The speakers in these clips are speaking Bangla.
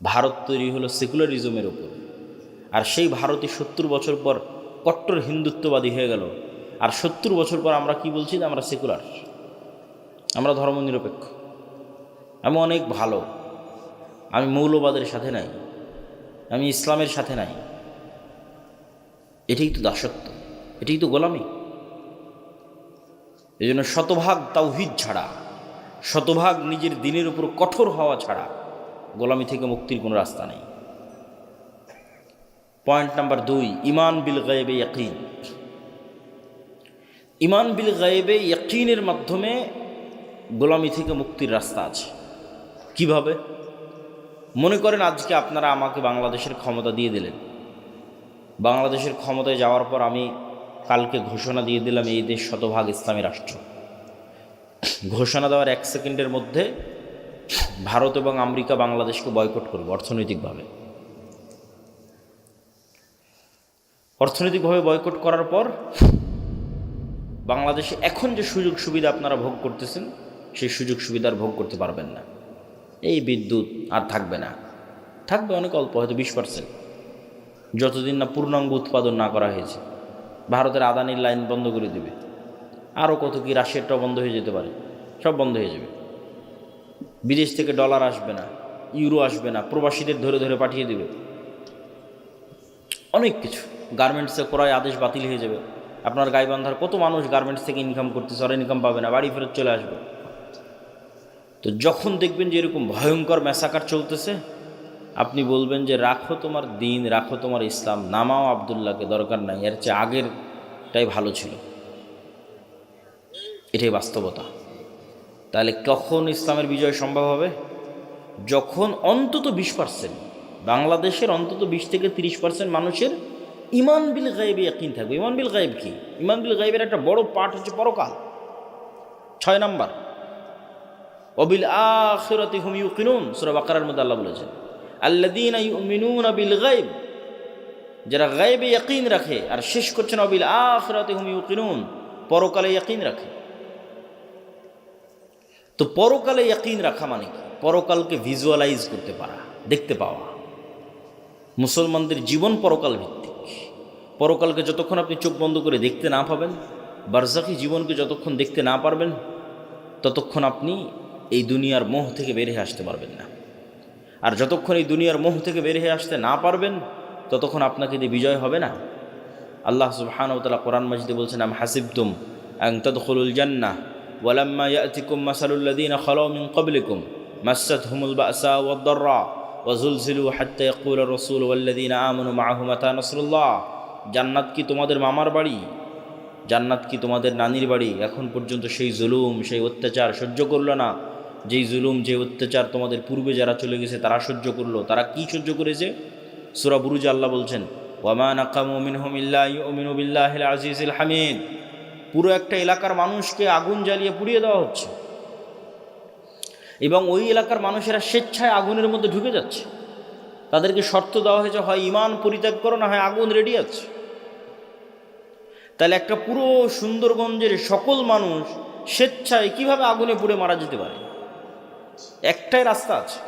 ভারত তৈরি হলো সেকুলারিজমের উপর, আর সেই ভারতই 70 বছর পর কট্টর হিন্দুত্ববাদী হয়ে গেল। আর 70 বছর পর আমরা কি বলছি? যে আমরা সেকুলার, আমরা ধর্মনিরপেক্ষ, আমি অনেক ভালো, আমি মৌলবাদের সাথে নাই, আমি ইসলামের সাথে নাই। এটাই তো দাসত্ব, এটাই তো গোলামি। এই জন্য শতভাগ তাওহীদ ছাড়া, শতভাগ নিজের দিনের উপর কঠোর হওয়া ছাড়া গোলামি থেকে মুক্তির কোনো রাস্তা নেই। পয়েন্ট নাম্বার 2, ঈমান বিল গায়বে ইয়াকিন। ঈমান বিল গায়বে ইয়াকিনের মাধ্যমে গোলামি থেকে মুক্তির রাস্তা আছে। কিভাবে? মনে করেন আজকে আপনারা আমাকে বাংলাদেশের ক্ষমতা দিয়ে দিলেন, বাংলাদেশের ক্ষমতায় যাওয়ার পর আমি কালকে ঘোষণা দিয়ে দিলাম এই দেশ শতভাগ ইসলামী রাষ্ট্র। ঘোষণা দেওয়ার 1 সেকেন্ডের মধ্যে ভারত এবং আমেরিকা বাংলাদেশকে বয়কট করবে অর্থনৈতিকভাবে। অর্থনৈতিকভাবে বয়কট করার পর বাংলাদেশে এখন যে সুযোগ সুবিধা আপনারা ভোগ করতেছেন, সেই সুযোগ সুবিধা আর ভোগ করতে পারবেন না। এই বিদ্যুৎ আর থাকবে না, থাকবে অনেক অল্প, হয়তো 20%, যতদিন না পূর্ণাঙ্গ উৎপাদন না করা হয়েছে। ভারতের আদানির লাইন বন্ধ করে দেবে, আরও কত কি, রাশিয়ারটাও বন্ধ হয়ে যেতে পারে, সব বন্ধ হয়ে যাবে। বিদেশ থেকে ডলার আসবে না, ইউরো আসবে না, প্রবাসীদের ধরে ধরে পাঠিয়ে দেবে, অনেক কিছু। গার্মেন্টসে ক্রয় আদেশ বাতিল হয়ে যাবে। আপনার গাইবান্ধার কত মানুষ গার্মেন্টস থেকে ইনকাম করতেছে, আর ইনকাম পাবে না, বাড়ি ফেরত চলে আসবে। তো যখন দেখবেন যে এরকম ভয়ঙ্কর ম্যাসাকার চলতেছে, আপনি বলবেন যে রাখো তোমার দিন, রাখো তোমার ইসলাম, নামাও আবদুল্লাহকে, দরকার নাই, এর চেয়ে আগেরটাই ভালো ছিল। এটাই বাস্তবতা। তাহলে কখন ইসলামের বিজয় সম্ভব হবে? যখন অন্তত 20%, বাংলাদেশের অন্তত 20 থেকে 30% মানুষের ঈমান বিল গায়বে ইয়াকিন থাকবে। ঈমান বিল গায়ব কি? ঈমান বিল গায়বের একটা বড় পার্ট হচ্ছে পরকাল। 6 নাম্বার, ওয়াবিল আখিরাতি হুম ইউকিনুন, সূরা বাকারার মধ্যে আল্লাহ বলেছেন আল্লাযীনা ইউমিনুনা বিল গায়ব, যারা গায়বে ইয়াকিন রাখে। আর শেষ করছেন ওয়াবিল আখিরাতি হুম ইউকিনুন, পরকালে ইয়াকিন রাখে। তো পরকালে ইয়াকিন রাখা মানে কি? পরকালকে ভিজুয়ালাইজ করতে পারা, দেখতে পাওয়া। মুসলমানদের জীবন পরকাল ভিত্তিক। পরকালকে যতক্ষণ আপনি চোখ বন্ধ করে দেখতে না পাবেন, বারজাখী জীবনকে যতক্ষণ দেখতে না পারবেন, ততক্ষণ আপনি এই দুনিয়ার মোহ থেকে বের হয়ে আসতে পারবেন না। আর যতক্ষণ এই দুনিয়ার মোহ থেকে বের হয়ে আসতে না পারবেন, ততক্ষণ আপনাকে দিয়ে বিজয় হবে না। আল্লাহ সুবহানাহু ওয়া তাআলা কোরআন মাজিদে বলছেন, আম হাসিবতুম আন তাদখুলুল জান্নাহ ওয়ালাম্মা ইয়াতিকুম মাসালুল লাযীনা খালাউ মিন ক্বাবলিকুম মাসসাতহুমুল বা'সা ওয়াদ-দাররা ওয়াজুলজিলু হাত্তা ইয়াকুলার রাসূল ওয়াল্লাযীনা আমানু মা'আহু মাতা নাসরুল্লাহ। জান্নাত কি তোমাদের মামার বাড়ি? জান্নাত কি তোমাদের নানির বাড়ি? এখন পর্যন্ত সেই জুলুম, সেই অত্যাচার সহ্য করলো না। যেই জুলুম, যে অত্যাচার তোমাদের পূর্বে যারা চলে গেছে তারা সহ্য করলো। তারা কি সহ্য করেছে? সূরা বুরুজে আল্লাহ বলছেন, ওয়ামা নাকামু মিনহুম ইল্লা ইউমিনু বিল্লাহিল আজিজিল হামিদ। পুরো একটা এলাকার মানুষকে আগুন জ্বালিয়ে পুড়িয়ে দেওয়া হচ্ছে, এবং ওই এলাকার মানুষেরা স্বেচ্ছায় আগুনের মধ্যে ঢুকে যাচ্ছে। তাদেরকে শর্ত দেওয়া হয়েছে, হয় ঈমান পরিত্যাগ করো, না হয় আগুন রেডি আছে। তাহলে একটা পুরো সুন্দরগঞ্জের সকল মানুষ স্বেচ্ছায় কিভাবে আগুনে পুড়ে মারা যেতে পারে? একটাই রাস্তা আছে।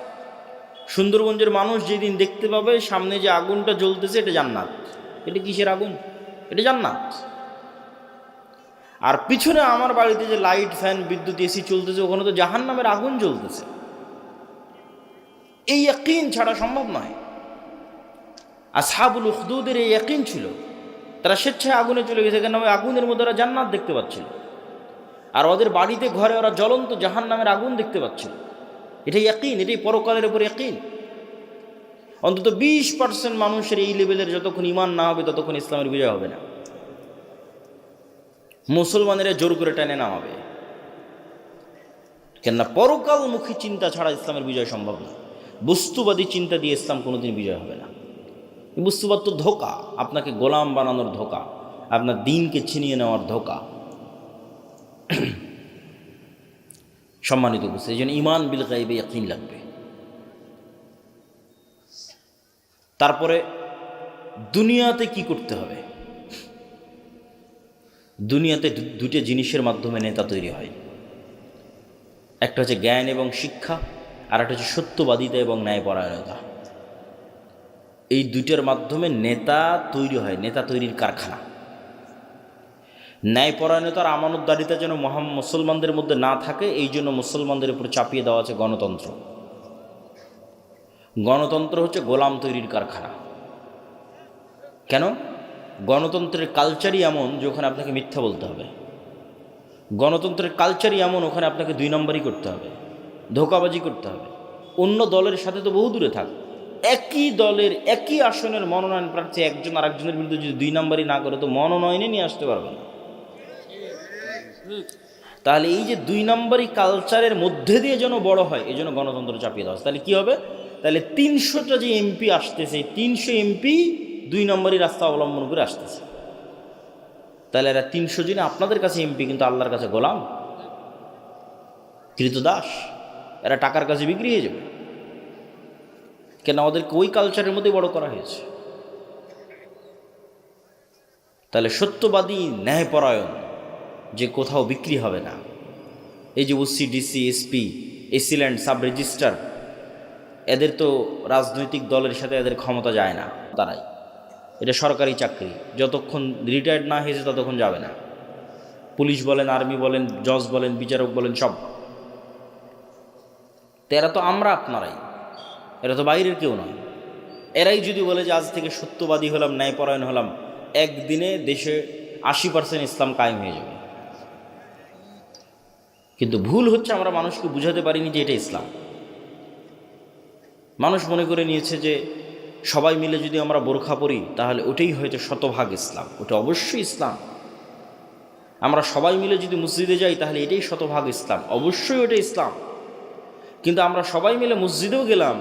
সুন্দরগঞ্জের মানুষ যেদিন দেখতে পাবে সামনে যে আগুনটা জ্বলতেছে, এটা জান্নাত। এটা কিসের আগুন? এটা জান্নাত। আর পিছনে আমার বাড়িতে যে লাইট, ফ্যান, বিদ্যুৎ, এসি চলতেছে, ওখানে তো জাহান্নামের আগুন জ্বলতেছে। এই ইয়াকিন ছাড়া সম্ভব নয়। আসহাবুল উখদুদের এই ইয়াকিন ছিল, তারা স্বেচ্ছায় আগুনে চলে গেছে, কেন? ওই আগুনের মধ্যে ওরা জান্নাত দেখতে পাচ্ছিল। আর ওদের বাড়িতে ঘরে ওরা জ্বলন্ত জাহান্নামের আগুন দেখতে পাচ্ছিল। এটাই ইয়াকিন, এটাই পরকালের উপর ইয়াকিন। অন্তত 20% মানুষের এই লেভেলের যতক্ষণ ঈমান না হবে, ততক্ষণ ইসলামের বিজয় হবে না। মুসলমানেরা জোর করে টেনে নামাবে, কেননা পরকালমুখী চিন্তা ছাড়া ইসলামের বিজয় সম্ভব না। বস্তুবাদী চিন্তা দিয়ে ইসলাম কোনোদিন বিজয় হবে না। বস্তুবাদ তো ধোঁকা, আপনাকে গোলাম বানানোর ধোঁকা, আপনার দিনকে ছিনিয়ে নেওয়ার ধোঁকা। সম্মানিত বুঝছে, এই জন্য ঈমান বিল গায়বে ইয়াকিন লাগবে। তারপরে দুনিয়াতে কি করতে হবে? দুনিয়াতে দুটো জিনিসের মাধ্যমে নেতা তৈরি হয়। একটা হচ্ছে জ্ঞান এবং শিক্ষা, আর একটা হচ্ছে সত্যবাদিতা এবং ন্যায়পরায়ণতা। এই দুইটার মাধ্যমে নেতা তৈরি হয়, নেতা তৈরির কারখানা। ন্যায়পরায়ণতা আর আমানতদারিতা যেন মুসলমানদের মধ্যে না থাকে, এই জন্য মুসলমানদের উপর চাপিয়ে দেওয়া আছে গণতন্ত্র। গণতন্ত্র হচ্ছে গোলাম তৈরির কারখানা। কেন? গণতন্ত্রের কালচারই এমন যে ওখানে আপনাকে মিথ্যা বলতে হবে। গণতন্ত্রের কালচারই এমন, ওখানে আপনাকে 2 নম্বরই করতে হবে, ধোঁকাবাজি করতে হবে। অন্য দলের সাথে তো বহু দূরে থাক, একই দলের একই আসনের মনোনয়ন প্রার্থী একজন আরেকজনের বিরুদ্ধে যদি 2 নম্বরই না করে তো মনোনয়নে নিয়ে আসতে পারবে না। তাহলে এই যে 2 নম্বরই কালচারের মধ্যে দিয়ে যেন বড় হয়, এই জন্য গণতন্ত্র চাপিয়ে দেওয়া। তাহলে কি হবে? তাহলে 300টা যে এমপি আসতেছে, 300 এমপি 2 নম্বরই রাস্তা অবলম্বন করে আসতেছে। তাহলে এরা 300 জনে আপনাদের কাছে এমপি, কিন্তু আল্লাহর কাছে গোলাম, কৃতদাস। এরা টাকার কাছে বিক্রি হয়ে যাবে। কেন? ওদেরকে ওই কালচারের মধ্যে বড় করা হয়েছে। তাহলে সত্যবাদী, ন্যায়পরায়ণ, যে কোথাও বিক্রি হবে না। এই যে OC, DC, SP, AC land, sub registrar, এদের তো রাজনৈতিক দলের সাথে এদের ক্ষমতা যায় না। তারাই, এটা সরকারি চাকরি, যতক্ষণ রিটায়ার্ড না হয়েছে ততক্ষণ যাবে না। পুলিশ বলেন, আর্মি বলেন, জজ বলেন, বিচারক বলেন, সব। তো এরা তো আমরা আপনারাই, এরা তো বাইরের কেউ নয়। এরাই যদি বলে যে আজ থেকে সত্যবাদী হলাম, ন্যায়পরায়ণ হলাম, একদিনে দেশে 80% ইসলাম কায়েম হয়ে যাবে। কিন্তু ভুল হচ্ছে আমরা মানুষকে বুঝাতে পারিনি যে এটা ইসলাম। মানুষ মনে করে নিয়েছে যে সবাই মিলে যদি আমরা বোরখা পরি তাহলে ওটাই হয়তো শতভাগ ইসলাম। ওটা অবশ্যই ইসলাম। আমরা সবাই মিলে যদি মসজিদে যাই তাহলে এটাই শতভাগ ইসলাম, অবশ্যই ওটা ইসলাম। কিন্তু আমরা সবাই মিলে মসজিদেও গেলাম,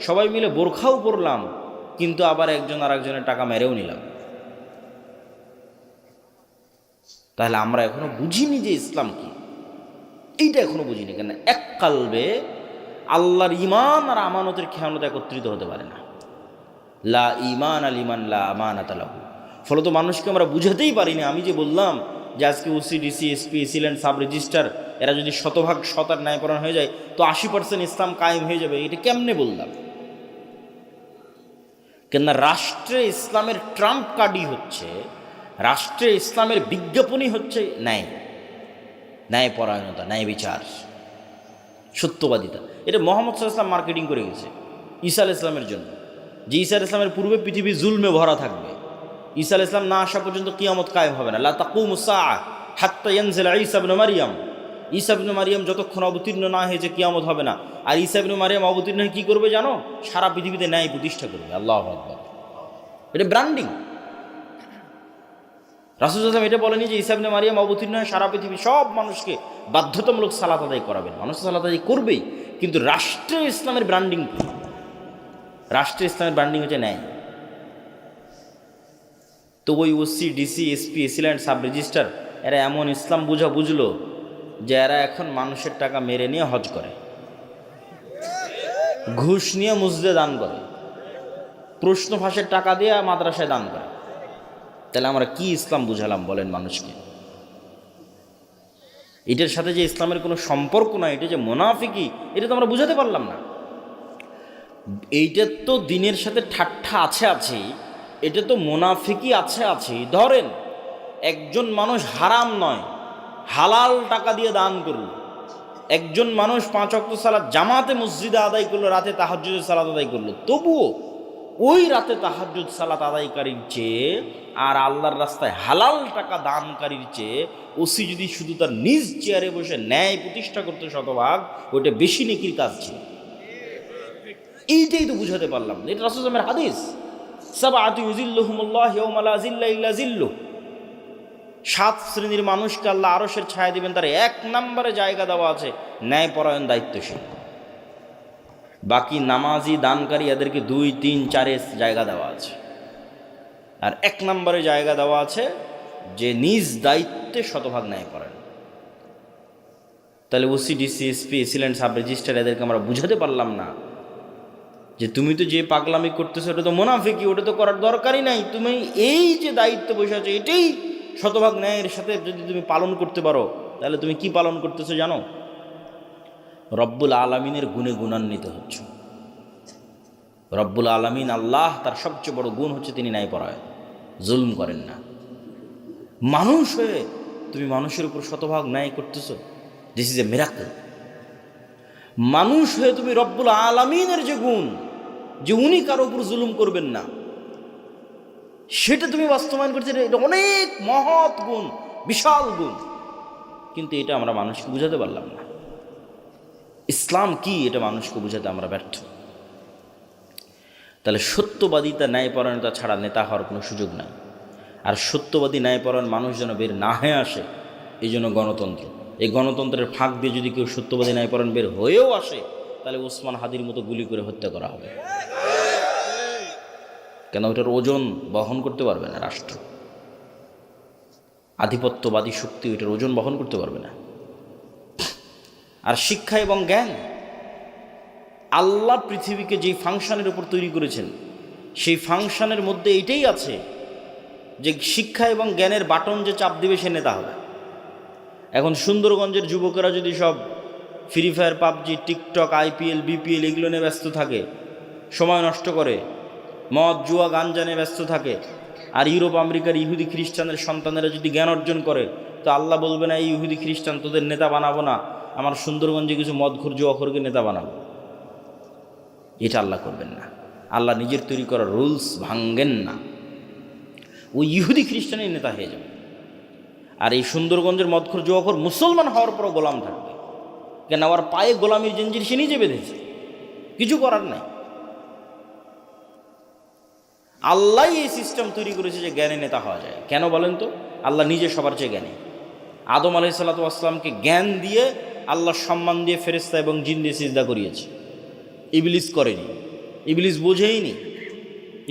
সবাই মিলে বোরখাও পরলাম, কিন্তু আবার একজন আর একজনের টাকা মেরেও নিলাম। তাহলে আমরা এখনো বুঝিনি যে ইসলাম কি, এইটা এখনো বুঝিনি। কেন? এক কালবে আল্লাহর ইমান আর আমানতের খেয়ানত একত্রিত হতে পারে না। লা ইমান আল ইমান লা আমানাত লাহু। ফলত মানুষকে আমরা বুঝাতেই পারিনি। আমি যে বললাম যে আজকে OC, DC, SP, AC land, sub registrar, এরা যদি শতভাগ শতার ন্যায়পরায়ণ হয়ে যায় তো 80% ইসলাম কায়েম হয়ে যাবে। এটা কেমনে বললাম? কেননা রাষ্ট্রে ইসলামের ট্রাম্প কার্ডই হচ্ছে, রাষ্ট্রে ইসলামের বিজ্ঞাপনই হচ্ছে ন্যায়, ন্যায়পরায়ণতা, ন্যায় বিচার, সত্যবাদিতা। এটা মোহাম্মদ সাল্লাল্লাহু আলাইহি ওয়াসাল্লাম মার্কেটিং করে গেছে ঈসা আলাইহিস সালামের জন্য, যে ঈসা আলাইহিস সালামের পূর্বে পৃথিবী জুলমে ভরা থাকবে। ঈসা আলাইহিস সালাম না আসা পর্যন্ত কিয়ামত কায়েম হবে না। লা তাকুমুস সাআ হাত্তা ইয়ানজিলা ঈসা ইবনে মারইয়াম। ঈসা ইবনে মারইয়াম যতক্ষণ অবতীর্ণ না হয়েছে কিয়ামত হবে না। আর ঈসা ইবনে মারইয়াম অবতীর্ণ হয়ে কী করবে জানো? সারা পৃথিবীতে ন্যায় প্রতিষ্ঠা করবে। আল্লাহু আকবার। এটা ব্র্যান্ডিং। রাসূল সাল্লাল্লাহু আলাইহি ওয়াসাল্লাম এটা বলেনি যে ঈসা ইবনে মারইয়াম অবতীর্ণ হয়ে সারা পৃথিবী সব মানুষকে বাধ্যতামূলক সালাত আদায় করাবেন। মানুষ সালাত আদায় করবেই, কিন্তু রাষ্ট্রে ইসলামের ব্র্যান্ডিং কি? রাষ্ট্রে ইসলামের ব্র্যান্ডিং হচ্ছে ন্যায়। তো ওই OC, DC, SP, AC land, sub registrar, এরা এমন ইসলাম বুঝলো যে এরা এখন মানুষের টাকা মেরে নিয়ে হজ করে, ঘুষ নিয়ে মসজিদে দান করে, প্রশ্ন ফাঁসের টাকা দিয়ে মাদ্রাসায় দান করে। তাহলে আমরা কি ইসলাম বুঝালাম বলেন মানুষকে? এটার সাথে যে ইসলামের কোনো সম্পর্ক নয়, এটা যে মুনাফিকি, এটা তো আমরা বুঝাতে পারলাম না। এইটার তো দিনের সাথে ঠাট্টা আছে, এটা তো মুনাফিকি আছে। ধরেন একজন মানুষ হারাম নয় হালাল টাকা দিয়ে দান করল, একজন মানুষ 5 ওয়াক্ত সালাত জামাতে মসজিদে আদায় করলো, রাতে তাহাজ্জুদের সালাত আদায় করলো, তবুও ওই রাতে তাহাজ্জুদ সালাত আদায়কারীর চেয়ে আর আল্লাহর রাস্তায় হালাল টাকা দানকারীর চেয়ে ওসি যদি শুধু তার নিজ চেয়ারে বসে ন্যায় প্রতিষ্ঠা করতে শতভাগ, ওইটা বেশি নেকির কাজ ছিল। এইটাই তো বুঝাতে পারলাম। এটা রাসূল সাল্লাল্লাহু আলাইহি ওয়াসাল্লামের হাদিস, সাবআতু ইউযিল্লুহুমুল্লাহু ইয়াওমা লা যিল্লা ইল্লা যিল্লুহু। 7 শ্রেণীর মানুষকে আল্লাহ আরশের ছায়া দিবেন, তার 1 নম্বরে জায়গা দেওয়া আছে ন্যায়পরায়ণ, দায়িত্বশীল। বাকি নামাজি, দানকারী, এদেরকে 2, 3, 4 জায়গা দেওয়া আছে। আর 1 নম্বরে জায়গা দেওয়া আছে যে নিজ দায়িত্বে শতভাগ ন্যায়পরায়ণ। তাহলে OC, DC, SP, AC land, sub registrar, এদেরকে আমরা বুঝাতে পারলাম না যে তুমি তো যে পাগলামি করতেছো ওটা তো মুনাফিকি, ওটা তো করার দরকারই নাই। তুমি এই যে দায়িত্ব বসে আছো এটাই শতভাগ ন্যায়ের সাথে যদি তুমি পালন করতে পারো, তাহলে তুমি কি পালন করতেছো জানো? রব্বুল আলামিনের গুণে গুণান্বিত হচ্ছ। রব্বুল আলামিন আল্লাহ, তার সবচেয়ে বড় গুণ হচ্ছে তিনি ন্যায়পরায়ণ, জুলুম করেন না। মানুষ হয়ে তুমি মানুষের উপর শতভাগ ন্যায় করতেছ, দিস ইজ এ মিরাকল। মানুষ হয়ে তুমি রব্বুল আলামিনের যে গুণ, যে উনি কারো উপর জুলুম করবেন না, সেটা তুমি বাস্তবায়ন করছো। এটা অনেক মহৎ গুণ, বিশাল গুণ, কিন্তু এটা আমরা মানুষকে বুঝাতে পারলাম না। ইসলাম কি এটা মানুষকে বুঝাতে আমরা ব্যর্থ। তাহলে সত্যবাদিতা, ন্যায়পরায়ণতা ছাড়া নেতা হওয়ার কোনো সুযোগ নাই। আর সত্যবাদী ন্যায়পরায়ণ মানুষ যেন বের না হয়ে আসে, এই জন্য গণতন্ত্র। এই গণতন্ত্রের ফাঁক দিয়ে যদি কেউ সত্যবাদী ন্যায়পরায়ণ বের হয়েও আসে, তাহলে ওসমান হাদির মতো গুলি করে হত্যা করা হবে। কেন? ওটার ওজন বহন করতে পারবে না রাষ্ট্র, আধিপত্যবাদী শক্তি ওইটার ওজন বহন করতে পারবে না। আর শিক্ষা এবং জ্ঞান, আল্লাহ পৃথিবীকে যেই ফাংশনের উপর তৈরি করেছেন, সেই ফাংশনের মধ্যে এইটাই আছে যে শিক্ষা এবং জ্ঞানের বাটন যে চাপ দিবে সে নেতা হবে। এখন সুন্দরগঞ্জের যুবকেরা যদি সব free fire, PUBG, TikTok, IPL, BPL এগুলো নিয়ে ব্যস্ত থাকে, সময় নষ্ট করে, মদ, জুয়া, গাঞ্জা নিয়ে ব্যস্ত থাকে, আর ইউরোপ আমেরিকার ইহুদি খ্রিস্টানের সন্তানেরা যদি জ্ঞান অর্জন করে, তো আল্লাহ বলবে না এই ইহুদি খ্রিস্টান তোদের নেতা বানাবো না, আমার সুন্দরগঞ্জে কিছু মদখোর, জুয়াখোরকে নেতা বানাবো। এটা আল্লাহ করবেন না। আল্লাহ নিজের তৈরি করা রুলস ভাঙ্গেন না। ওই ইহুদি খ্রিস্টানের নেতা হয়ে যাবে। আর এই সুন্দরগঞ্জের মদখোর, জুয়াখোর মুসলমান হওয়ার পরও গোলাম থাকবে। কেন? আমার পায়ে গোলামির জঞ্জির সে নিজে বেঁধেছে, কিছু করার নাই। আল্লাহ এই সিস্টেম তৈরি করেছে যে জ্ঞানে নেতা হওয়া যায়। কেন বলেন তো? আল্লাহ নিজে সবার চেয়ে জ্ঞানী। আদম আলাইহিসসালাতু ওয়াসসালামকে জ্ঞান দিয়ে আল্লাহ সম্মান দিয়ে ফেরেশতা এবং জিন দিয়ে সিজদা করিয়েছে। ইবলিস করেনি, ইবলিস বোঝেইনি,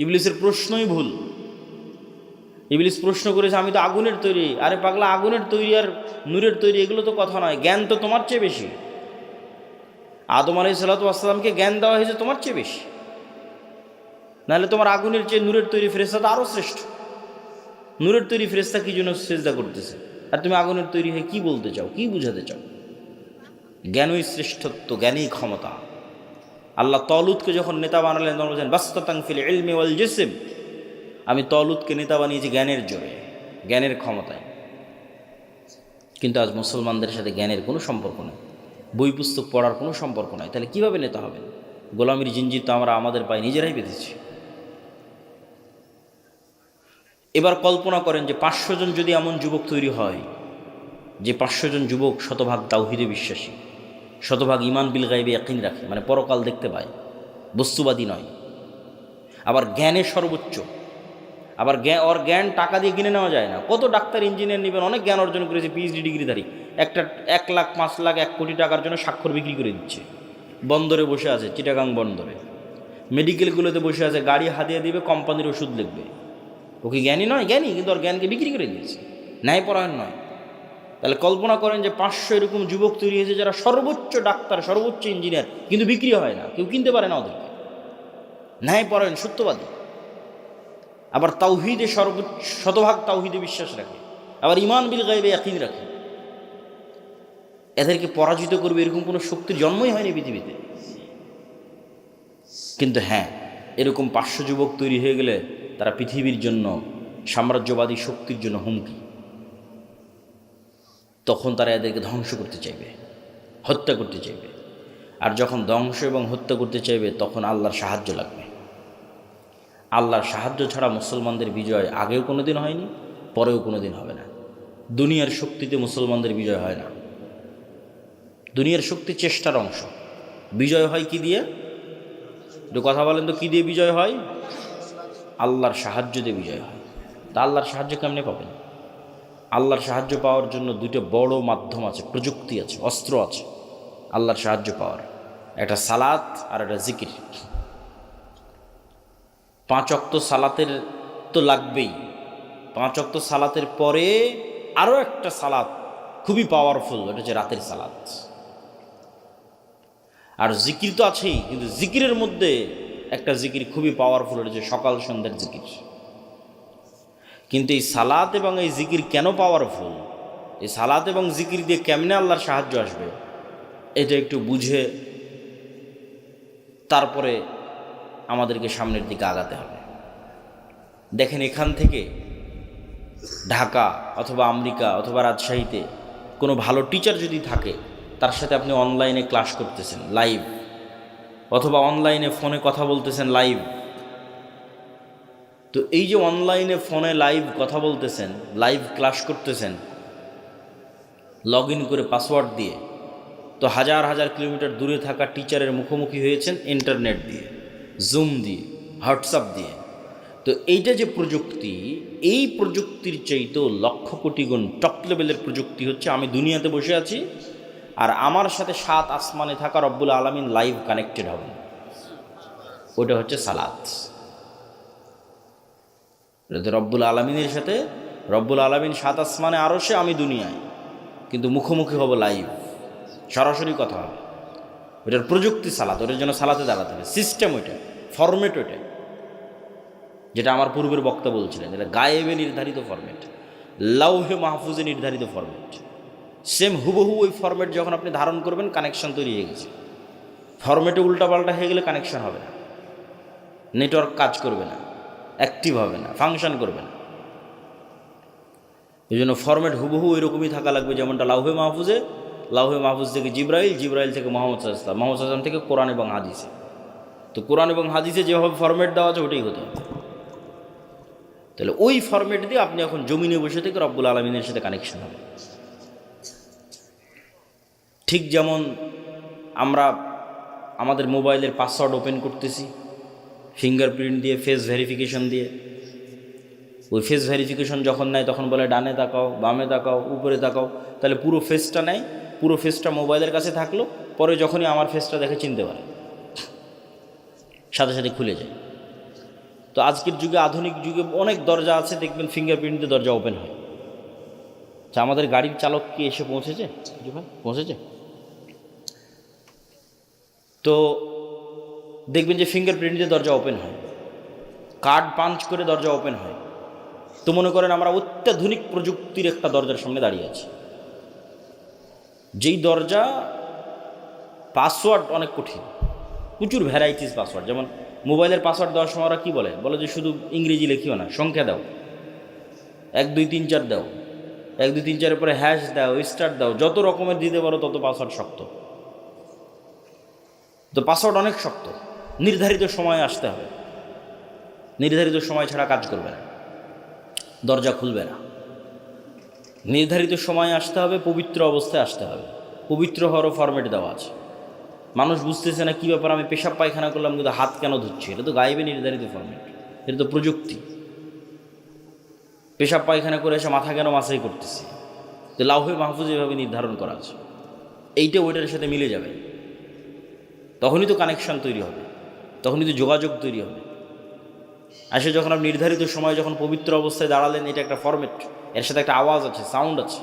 ইবলিসের প্রশ্নই ভুল। ইবলিস প্রশ্ন করেছে আমি তো আগুনের তৈরি। আরে পাগলা, আগুনের তৈরি আর নূরের তৈরি এগুলো তো কথা নয়, জ্ঞান তো তোমার চেয়ে বেশি। আদম আলাইহিসসালাতু ওয়াসসালামকে জ্ঞান দেওয়া হয়েছে তোমার চেয়ে বেশি, নাহলে তোমার আগুনের চেয়ে নূরের তৈরি ফেরেশতা তো আরও শ্রেষ্ঠ। নূরের তৈরি ফেরেশতা কি জন্য সিজদা করতেছে, আর তুমি আগুনের তৈরি হয়ে কি বলতে চাও, কি বুঝাতে চাও? জ্ঞানই শ্রেষ্ঠত্ব, জ্ঞানই ক্ষমতা। আল্লাহ তলুতকে যখন নেতা বানালেন তখন বলছেন বাসতাতান ফিল ইলমি ওয়াল জিসম, আমি তলুতকে নেতা বানিয়েছি জ্ঞানের জোরে, জ্ঞানের ক্ষমতায়। কিন্তু আজ মুসলমানদের সাথে জ্ঞানের কোনো সম্পর্ক নেই, বই পুস্তক পড়ার কোনো সম্পর্ক নাই। তাহলে কীভাবে নেতা হবেন? গোলামির জিঞ্জির তো আমরা আমাদের পায়ে নিজেরাই বেঁধেছি। এবার কল্পনা করেন যে 500 জন যদি এমন যুবক তৈরি হয়, যে 500 জন যুবক শতভাগ তাওহীদে বিশ্বাসী, শতভাগ ঈমান বিল গায়বে ইয়াকিন রাখে, মানে পরকাল দেখতে পায়, বস্তুবাদী নয়, আবার জ্ঞানে সর্বোচ্চ। আবার জ্ঞান টাকা দিয়ে কিনে নেওয়া যায় না। কত ডাক্তার, ইঞ্জিনিয়ার নেবেন, অনেক জ্ঞান অর্জন করেছে, পিএইচডি ডিগ্রিধারী, একটা 1 লাখ, 5 লাখ, 1 কোটি টাকার জন্য স্বাক্ষর বিক্রি করে দিচ্ছে। বন্দরে বসে আছে, চিটাগাং বন্দরে, মেডিকেলগুলোতে বসে আছে, গাড়ি হাতিয়ে দিবে, কোম্পানির ওষুধ লিখবে। ও কি জ্ঞানী নয়? জ্ঞানী, কিন্তু ওর জ্ঞানকে বিক্রি করে দিয়েছে, ন্যায়পরায়ণ নয়। তাহলে কল্পনা করেন যে 500 এরকম যুবক তৈরি হয়েছে যারা সর্বোচ্চ ডাক্তার, সর্বোচ্চ ইঞ্জিনিয়ার, কিন্তু বিক্রি হয় না, কেউ কিনতে পারে না ওদেরকে। ন্যায়পরায়ণ, সত্যবাদী, আবার তাওহীদে শতভাগ তাওহীদে বিশ্বাস রাখে, আবার ঈমান বিল গায়বে ইয়াকিন রাখে। এদেরকে পরাজিত করবে এরকম কোনো শক্তির জন্মই হয়নি পৃথিবীতে। কিন্তু হ্যাঁ, এরকম 500 যুবক তৈরি হয়ে গেলে তারা পৃথিবীর জন্য, সাম্রাজ্যবাদী শক্তির জন্য হুমকি। তখন তারা এদেরকে ধ্বংস করতে চাইবে, হত্যা করতে চাইবে। আর যখন ধ্বংস এবং হত্যা করতে চাইবে তখন আল্লাহর সাহায্য লাগবে। আল্লাহর সাহায্য ছাড়া মুসলমানদের বিজয় আগেও কোনো দিন হয়নি, পরেও কোনো দিন হবে না। দুনিয়ার শক্তিতে মুসলমানদের বিজয় হয় না। দুনিয়ার শক্তি চেষ্টার অংশ। বিজয় হয় কি দিয়ে? একটু কথা বলেন তো, কী দিয়ে বিজয় হয়? আল্লাহর সাহায্য দিয়ে বিজয় হয়। তা আল্লাহর সাহায্য কেমনে পাবেন? আল্লাহর সাহায্য পাওয়ার জন্য 2টা বড় মাধ্যম আছে, প্রযুক্তি আছে, অস্ত্র আছে আল্লাহর সাহায্য পাওয়ার। একটা সালাত আর একটা জিকির। 5 ওয়াক্ত সালাতের তো লাগবেই। 5 ওয়াক্ত সালাতের পরে আরও একটা সালাত খুবই পাওয়ারফুল, এটা হচ্ছে রাতের সালাত। আর জিকির তো আছেই, কিন্তু জিকিরের মধ্যে একটা জিকির খুবই পাওয়ারফুল, এটা হচ্ছে সকাল সন্ধ্যার জিকির। কিন্তু এই সালাত এবং এই জিকির কেন পাওয়ারফুল, এই সালাত এবং জিকির দিয়ে কেমনে আল্লাহর সাহায্য আসবে, এটা একটু বুঝে তারপরে আমাদেরকে সামনের দিকে আগাতে হবে। দেখেন, এখান থেকে ঢাকা অথবা আমেরিকা অথবা রাজশাহীতে কোনো ভালো টিচার যদি থাকে, তার সাথে আপনি অনলাইনে ক্লাস করতেছেন লাইভ, অথবা অনলাইনে ফোনে কথা বলতেছেন লাইভ। তো এই যে অনলাইনে ফোনে লাইভ কথা বলতেছেন, লাইভ ক্লাস করতেছেন লগ ইন করে পাসওয়ার্ড দিয়ে, তো হাজার হাজার কিলোমিটার দূরে থাকা টিচারের মুখোমুখি হয়েছেন ইন্টারনেট দিয়ে, জুম দিয়ে, হোয়াটসঅ্যাপ দিয়ে। তো এইটা যে প্রযুক্তি, এই প্রযুক্তির চাইতেও লক্ষ কোটি গুণ টপ লেভেলের প্রযুক্তি হচ্ছে আমি দুনিয়াতে বসে আছি আর আমার সাথে 7 আসমানে থাকা রব্বুল আলামিন লাইভ কানেক্টেড হবেন। ওটা হচ্ছে সালাত। রব্বুল আলামিনের সাথে রব্বুল আলামিন 7 আসমানে আরশে, আমি দুনিয়ায়, কিন্তু মুখোমুখি হব লাইভ, সরাসরি কথা হবে। ওটার প্রযুক্তি সালাত, ওটার জন্য সালাতে দাঁড়াতে হবে, সিস্টেম ওইটা, ফরম্যাট ওইটা, যেটা আমার পূর্বের বক্তা বলছিলেন, যেটা গায়েবে নির্ধারিত ফরম্যাট, লাউহে মাহফুজে নির্ধারিত ফরম্যাট। সেম হুবহু ওই ফরম্যাট যখন আপনি ধারণ করবেন, কানেকশন তৈরি হয়ে গেছে। ফরম্যাটে উল্টাপাল্টা হয়ে গেলে কানেকশন হবে না, নেটওয়ার্ক কাজ করবে না, অ্যাক্টিভ হবে না, ফাংশন করবে না। এই জন্য ফরম্যাট হুবহু এরকমই থাকা লাগবে, যেমনটা লাউহে মাহফুজে, লাউহে মাহফুজ থেকে জিব্রাইল, জিব্রাইল থেকে মোহাম্মদ সাল্লাল্লাহু আলাইহি ওয়াসাল্লাম, মোহাম্মদ সাল্লাল্লাহু আলাইহি ওয়াসাল্লাম থেকে কোরআন এবং হাদিসে। তো কোরআন এবং হাদিসে যেভাবে ফরম্যাট দেওয়া আছে ওটাই হতে হবে। তাহলে ওই ফরম্যাট দিয়ে আপনি এখন জমিনে বসে থেকে রব্বুল আলামিনের সাথে কানেকশন হবে। ঠিক যেমন আমরা আমাদের মোবাইলের পাসওয়ার্ড ওপেন করতেছি ফিঙ্গারপ্রিন্ট দিয়ে, ফেস ভেরিফিকেশন দিয়ে। ওই ফেস ভেরিফিকেশন যখন নেয় তখন বলে ডানে তাকাও, বামে তাকাও, উপরে তাকাও। তাহলে পুরো ফেসটা নেয়, পুরো ফেসটা মোবাইলের কাছে থাকলো, পরে যখনই আমার ফেসটা দেখে চিনতে পারে, সাথে সাথে খুলে যায়। তো আজকের যুগে, আধুনিক যুগে অনেক দরজা আছে, দেখবেন ফিঙ্গারপ্রিন্ট দিয়ে দরজা ওপেন হয়। আচ্ছা, আমাদের গাড়ির চালক কি এসে পৌঁছেছে? পৌঁছেছে। তো দেখবেন যে ফিঙ্গারপ্রিন্ট দিয়ে দরজা ওপেন হয়, কার্ড পাঞ্চ করে দরজা ওপেন হয়। তো মনে করেন আমরা অত্যাধুনিক প্রযুক্তির একটা দরজার সামনে দাঁড়িয়ে আছি, যেই দরজা পাসওয়ার্ড অনেক কঠিন, প্রচুর ভ্যারাইটিস পাসওয়ার্ড। যেমন মোবাইলের পাসওয়ার্ড দেওয়ার সময় ওরা কী বলে যে শুধু ইংরেজি লিখিও না, সংখ্যা দাও, 1 2 3 4 দাও, 1 2 3 4 পরে হ্যাশ দাও, স্টার দাও, যত রকমের দিতে পারো তত পাসওয়ার্ড শক্ত। তো পাসওয়ার্ড অনেক শক্ত, নির্ধারিত সময়ে আসতে হবে, নির্ধারিত সময় ছাড়া কাজ করবে না, দরজা খুলবে না। নির্ধারিত সময়ে আসতে হবে, পবিত্র অবস্থায় আসতে হবে। পবিত্র হওয়ারও ফরম্যাট দেওয়া আছে। মানুষ বুঝতেছে না কী ব্যাপার, আমি পেশাব পায়খানা করলাম কিন্তু হাত কেন ধুচ্ছি? এটা তো গায়েবে নির্ধারিত ফরম্যাট, এটা তো প্রযুক্তি। পেশাব পায়খানা করে এসে মাথা কেন মাসাই করতেছি? তো লাউহে মাহফুজ এভাবে নির্ধারণ করা আছে, এইটা ওইটার সাথে মিলে যাবে, তখনই তো কানেকশন তৈরি হবে, তখনই তো যোগাযোগ তৈরি হবে। আসে যখন আপনি নির্ধারিত সময় যখন পবিত্র অবস্থায় দাঁড়ালেন, এটা একটা ফরম্যাট, এর সাথে একটা আওয়াজ আছে, সাউন্ড আছে।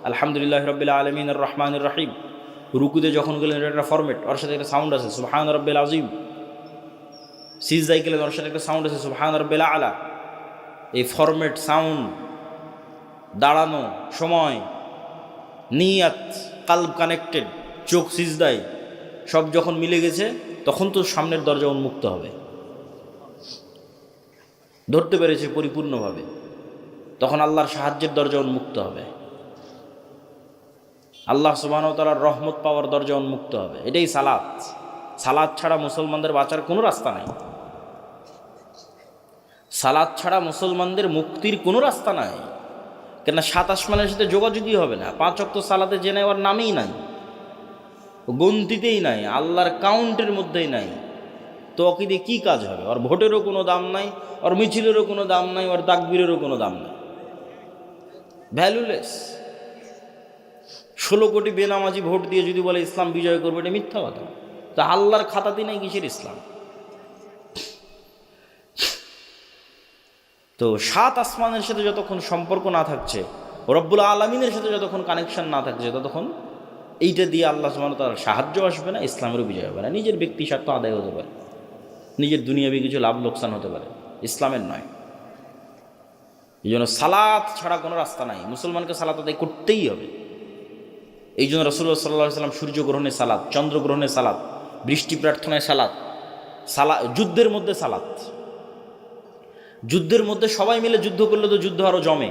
আলহামদুলিল্লাহ রাব্বিল আলামিন আর রহমানির রহিম। রুকুতে যখন গেলেন, এটা একটা ফরম্যাট, ওর সাথে একটা সাউন্ড আছে, সুবহান রাব্বিল আযীম। সিজদায় গেলেন, ওর সাথে একটা সাউন্ড আছে, সুবহান রাব্বিল আলা। এই ফরম্যাট, সাউন্ড, দাঁড়ানো, সময়, নিয়াত, কালব কানেক্টেড, চোখ সিজদায়, সব যখন মিলে গেছে, তখন তো সামনের দরজা উন্মুক্ত হবে, ধরতে পেরেছে পরিপূর্ণভাবে, তখন আল্লাহর সাহায্যের দরজা উন্মুক্ত হবে, আল্লাহ সুবহানাহু ওয়া তাআলার রহমত পাওয়ার দরজা উন্মুক্ত হবে। এটাই সালাত। সালাত ছাড়া মুসলমানদের বাঁচার কোনো রাস্তা নাই, সালাত ছাড়া মুসলমানদের মুক্তির কোনো রাস্তা নাই। কেন? 7 আসমানের সাথে যোগাযোগই হবে না, 5 ওয়াক্ত সালাতে যে নেওয়ার নামেই নাই, গন্তিতেই নাই, আল্লাহর কাউন্টের মধ্যেই নাই। তো ওকে দিয়ে কী কাজ হবে? ওর ভোটেরও কোনো দাম নাই, ওর মিছিলেরও কোনো দাম নাই, ওর তাকবীরেরও কোনো দাম নাই, ভ্যালুলেস। 16 কোটি বেনামাজি ভোট দিয়ে যদি বলে ইসলাম বিজয় করবে, এটা মিথ্যা কথা। তা আল্লাহর খাতাতে নেই কিসের ইসলাম? তো 7 আসমানের সাথে যতক্ষণ সম্পর্ক না থাকছে, রব্বুল আলামিনের সাথে যতক্ষণ কানেকশন না থাকছে, ততক্ষণ এইটা দিয়ে আল্লাহ সুবহানাহু ওয়া তাআলার সাহায্য আসবে না, ইসলামেরও বিজয় হবে না। নিজের ব্যক্তি স্বার্থ আদায় হতে পারে, নিজের দুনিয়াবি কিছু লাভ লোকসান হতে পারে, ইসলামের নয়। এই জন্য সালাত ছাড়া কোনো রাস্তা নাই, মুসলমানকে সালাত আদায় করতেই হবে। এই জন্য রাসূলুল্লাহ সাল্লাল্লাহু আলাইহি ওয়াসাল্লাম সূর্যগ্রহণে সালাত, চন্দ্রগ্রহণে সালাত, বৃষ্টি প্রার্থনায় সালাত, যুদ্ধের মধ্যে সালাত, যুদ্ধের মধ্যে সবাই মিলে যুদ্ধ করলে তো যুদ্ধ আরও জমে,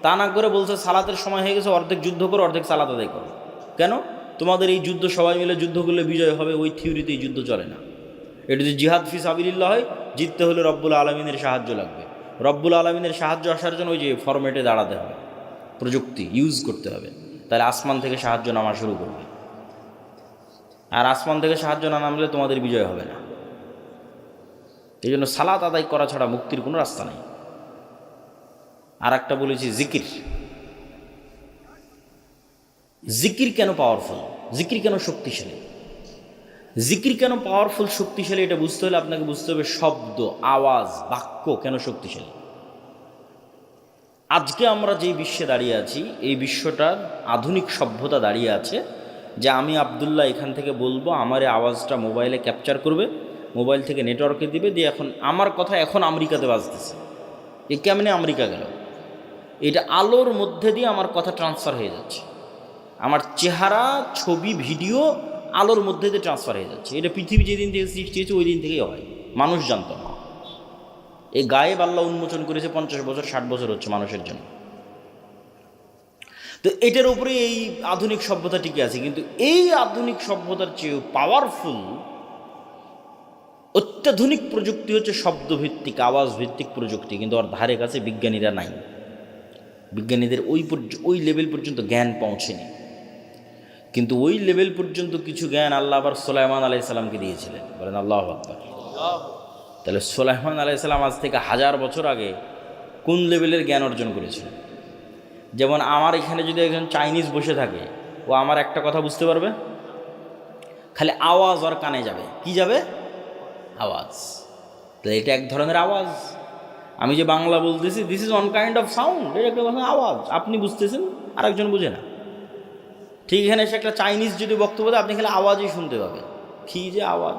তা না করে বলছে সালাতের সময় হয়ে গেছে, অর্ধেক যুদ্ধ করো অর্ধেক সালাত আদায় করো। কেন? তোমাদের এই যুদ্ধ সবাই মিলে যুদ্ধ করলে বিজয় হবে, ওই থিওরিতে এই যুদ্ধ চলে না। এটা যদি জিহাদ ফি সাবিলিল্লাহ হয়, জিততে হলে রব্বুল আলমিনের সাহায্য লাগবে। রব্বুল আলমিনের সাহায্য আসার জন্য ওই যে ফরম্যাটে দাঁড়াতে হবে, প্রযুক্তি ইউজ করতে হবে, তাহলে আসমান থেকে সাহায্য নামা শুরু করবে। আর আসমান থেকে সাহায্য না নামলে তোমাদের বিজয় হবে না। এই জন্য সালাত আদায় করা ছাড়া মুক্তির কোনো রাস্তা নেই। আর একটা বলেছি জিকির। জিকির কেন পাওয়ারফুল, জিকির কেন শক্তিশালী? জিকির কেন পাওয়ারফুল শক্তিশালী এটা বুঝতে হলে আপনাকে বুঝতে হবে শব্দ, আওয়াজ, বাক্য কেন শক্তিশালী। আজকে আমরা যেই বিশ্বে দাঁড়িয়ে আছি, এই বিশ্বটার আধুনিক সভ্যতা দাঁড়িয়ে আছে যে আমি আবদুল্লাহ এখান থেকে বলবো, আমার এই আওয়াজটা মোবাইলে ক্যাপচার করবে, মোবাইল থেকে নেটওয়ার্কে দিবে, দিয়ে এখন আমার কথা এখন আমেরিকাতে বাজতেছে। এ কেমনে আমেরিকা গেল? এটা আলোর মধ্যে দিয়ে আমার কথা ট্রান্সফার হয়ে যাচ্ছে, আমার চেহারা, ছবি, ভিডিও আলোর মধ্যে দিয়ে ট্রান্সফার হয়ে যাচ্ছে। এটা পৃথিবী যেদিন থেকে সৃষ্টি হয়েছে ওই দিন থেকেই হয়, মানুষ জানত না। এই গায়েব আল্লাহ উন্মোচন করেছে 50 বছর 60 বছর হচ্ছে মানুষের জন্য। তো এটার উপরে এই আধুনিক সভ্যতা টিকে আছে। কিন্তু এই আধুনিক সভ্যতার চেয়েও পাওয়ারফুল অত্যাধুনিক প্রযুক্তি হচ্ছে শব্দভিত্তিক, আওয়াজ ভিত্তিক প্রযুক্তি। কিন্তু ওর ধারে কাছে বিজ্ঞানীরা নাই, বিজ্ঞানীদের ওই লেভেল পর্যন্ত জ্ঞান পৌঁছেনি। কিন্তু ওই লেভেল পর্যন্ত কিছু জ্ঞান আল্লাহ আবার সুলাইমান আলাইহিস সালামকে দিয়েছিলেন। বলেন আল্লাহু আকবার। তাহলে সুলাইমান আলাইহিস সালাম আজ থেকে 1000 বছর আগে কোন লেভেলের জ্ঞান অর্জন করেছিলেন? যেমন আমার এখানে যদি একজন চাইনিজ বসে থাকে, ও আমার একটা কথা বুঝতে পারবে, খালি আওয়াজ ওর কানে যাবে। কি যাবে? আওয়াজ। তো এটা এক ধরনের আওয়াজ। আমি যে বাংলা বলতেছি, this is one kind of sound, এটা একটা আওয়াজ। আপনি বুঝতেছেন, আরেকজন বুঝে না। ঠিক এখানে এসে একটা চাইনিজ যদি বক্তব্য দেয়, আপনি খালি আওয়াজই শুনতে পাবেন। কী যে আওয়াজ,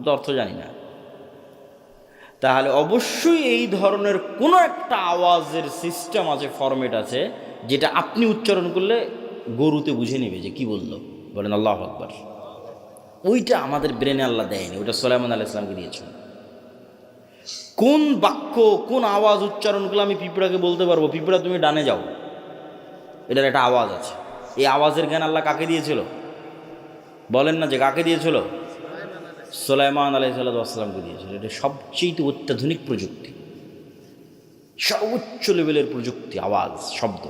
তো অর্থ জানি না। তাহলে অবশ্যই এই ধরনের কোনো একটা আওয়াজের সিস্টেম আছে, ফরম্যাট আছে, যেটা আপনি উচ্চারণ করলে গরুতে বুঝে নেবে যে কি বলল। বলেন আল্লাহু আকবার। ওইটা আমাদের ব্রেনে আল্লাহ দেয়নি, ওইটা সুলাইমান আলাইহিস সালামকে দিয়েছেন। কোন বাক্য, কোন আওয়াজ উচ্চারণ করলে আমি পিঁপড়াকে বলতে পারবো, পিঁপড়া তুমি ডানে যাও, এটার একটা আওয়াজ আছে। এই আওয়াজের জ্ঞান আল্লাহ কাকে দিয়েছিল? বলেন না যে কাকে দিয়েছিল? সুলাইমান আলাইহিস সালামকে দিয়েছিল। এটা সবচেয়ে অত্যাধুনিক প্রযুক্তি, সর্বোচ্চ লেভেলের প্রযুক্তি, আওয়াজ, শব্দ।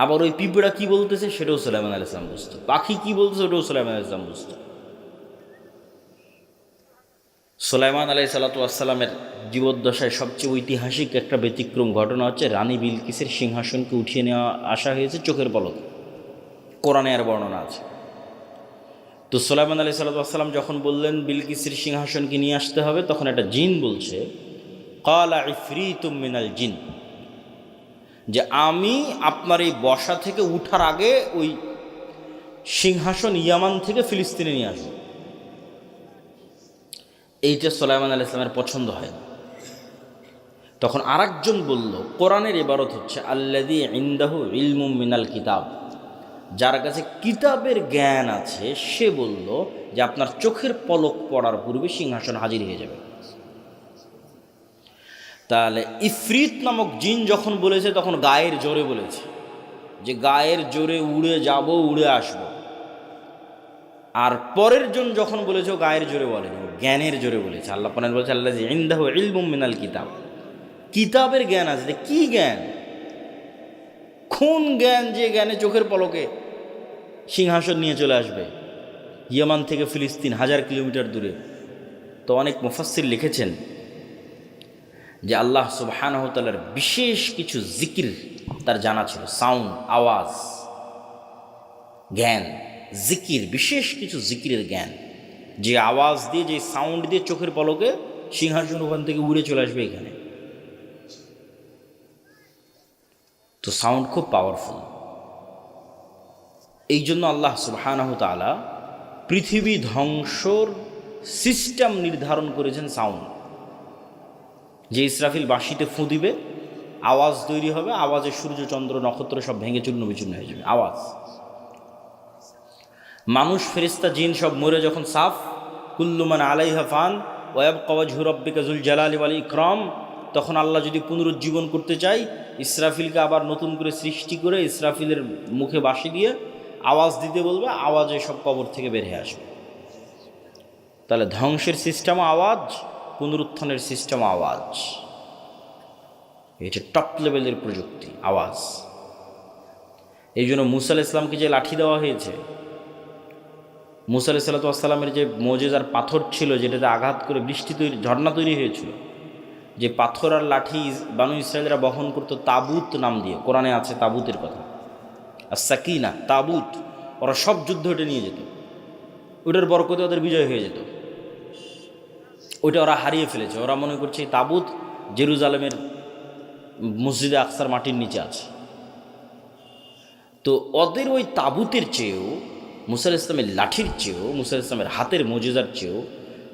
আবার ওই পিঁপড়া কি বলতেছে সেটাও সুলাইমান আলাইহিস সালাম বুঝতো, পাখি কি বলতেছে ওটাও সুলাইমান আলাইহিস সালাম বুঝতো। সুলাইমান আলাইহিস সালামের জীবদ্দশায় সবচেয়ে ঐতিহাসিক একটা ব্যতিক্রম ঘটনা হচ্ছে রানী বিলকিসের সিংহাসনকে উঠিয়ে নেওয়া আসা হয়েছে চোখের পলকে। কোরআনে আর বর্ণনা আছে। তো সুলাইমান আলাইহিস সালাম যখন বললেন বিলকিসের সিংহাসনকে নিয়ে আসতে হবে, তখন একটা জিন বলছে, ক্বালা ইফরিতুম মিনাল জিন, যে আমি আপনার এই বসা থেকে উঠার আগে ওই সিংহাসন ইয়ামান থেকে ফিলিস্তিনে নিয়ে আসবো। এইটা সুলাইমান আলাইহিস সালামের পছন্দ হয় না। তখন আরেকজন বলল, কোরআনের ইবারত হচ্ছে আল্লাযী ইনদাহু ইলমুম মিনাল কিতাব, যার কাছে কিতাবের জ্ঞান আছে, সে বলল যে আপনার চোখের পলক পড়ার পূর্বে সিংহাসন হাজির হয়ে যাবে। তাহলে ইফরিত নামক জিন যখন বলেছে, তখন গায়ের জোরে বলেছে, যে গায়ের জোরে উড়ে যাব, উড়ে আসব। আর পরের জন যখন বলেছে, ও গায়ের জোরে বলেনি, জ্ঞানের জোরে বলেছে। আল্লাহ পাক বলেছে আল্লাযী ইনদাহু ইলমুম মিনাল কিতাব, কিতাবের জ্ঞান আছে। কি জ্ঞান? কোন জ্ঞান? যে জ্ঞানে চোখের পলকে সিংহাসন নিয়ে চলে আসবে ইয়ামান থেকে ফিলিস্তিন, 1000 কিলোমিটার দূরে। তো অনেক মুফাসসির লিখেছেন যে আল্লাহ সুবহানাহু ওয়া তাআলার বিশেষ কিছু জিকির তার জানা ছিল, সাউন্ড, আওয়াজ, জ্ঞান, জিকির, বিশেষ কিছু জিকিরের জ্ঞান, যে আওয়াজ দিয়ে, যে সাউন্ড দিয়ে চোখের পলকে সিংহাসন ওখান থেকে উড়ে চলে আসবে এখানে। তো সাউন্ড খুব পাওয়ারফুল। এই জন্য আল্লাহ সুবহানাহু ওয়া তাআলা পৃথিবী ধ্বংসর সিস্টেম নির্ধারণ করেছেন সাউন্ড। যে ইসরাফিল বাঁশিতে ফু দিবে, আওয়াজ তৈরি হবে, আওয়াজে সূর্য চন্দ্র নক্ষত্র সব ভেঙে চূর্ণ বিচূর্ণ হয়ে যাবে আওয়াজ। মানুষ, ফেরেশতা, জিন সব মরে যখন সাফ কুল্লু মান আলাইহা ফান ওয়া ইয়াবকা ওয়াজহু রাব্বিকা যুল জালালি ওয়াল ইকরাম, তখন আল্লাহ যদি পুনরুজ্জীবন করতে চাই, ইসরাফিলকে আবার নতুন করে সৃষ্টি করে ইসরাফিলের মুখে বাঁশি দিয়ে আওয়াজ দিতে বলবে, আওয়াজে সব কবর থেকে বের হয়ে আসবে। তাহলে ধ্বংসের সিস্টেম আওয়াজ, পুনরুত্থানের সিস্টেম আওয়াজ। এটা টপ লেভেলের প্রযুক্তি, আওয়াজ। এই জন্য মুসা আলাইহিস সালামকে যে লাঠি দেওয়া হয়েছে, মুসা আলাইহিস সালামের যে মোজেজার পাথর ছিল, যেটাতে আঘাত করে বৃষ্টি তৈরি, ঝর্ণা তৈরি হয়েছিল, যে পাথর আর লাঠি বানু ইসরায়েলরা বহন করতো তাবুত নাম দিয়ে, কোরআনে আছে তাবুতের কথা, আর সাকিনা তাবুত, ওরা সব যুদ্ধ ওটা নিয়ে যেত, ওটার বরকতে ওদের বিজয় হয়ে যেত। ওইটা ওরা হারিয়ে ফেলেছে। ওরা মনে করছে এই তাবুত জেরুজালেমের মসজিদে আকসার মাটির নিচে আছে। তো ওদের ওই তাবুতের চেয়েও, মুসা আলাইহিস সালামের লাঠির চেয়েও, মুসা আলাইহিস সালামের হাতের মোজেজার চেয়েও,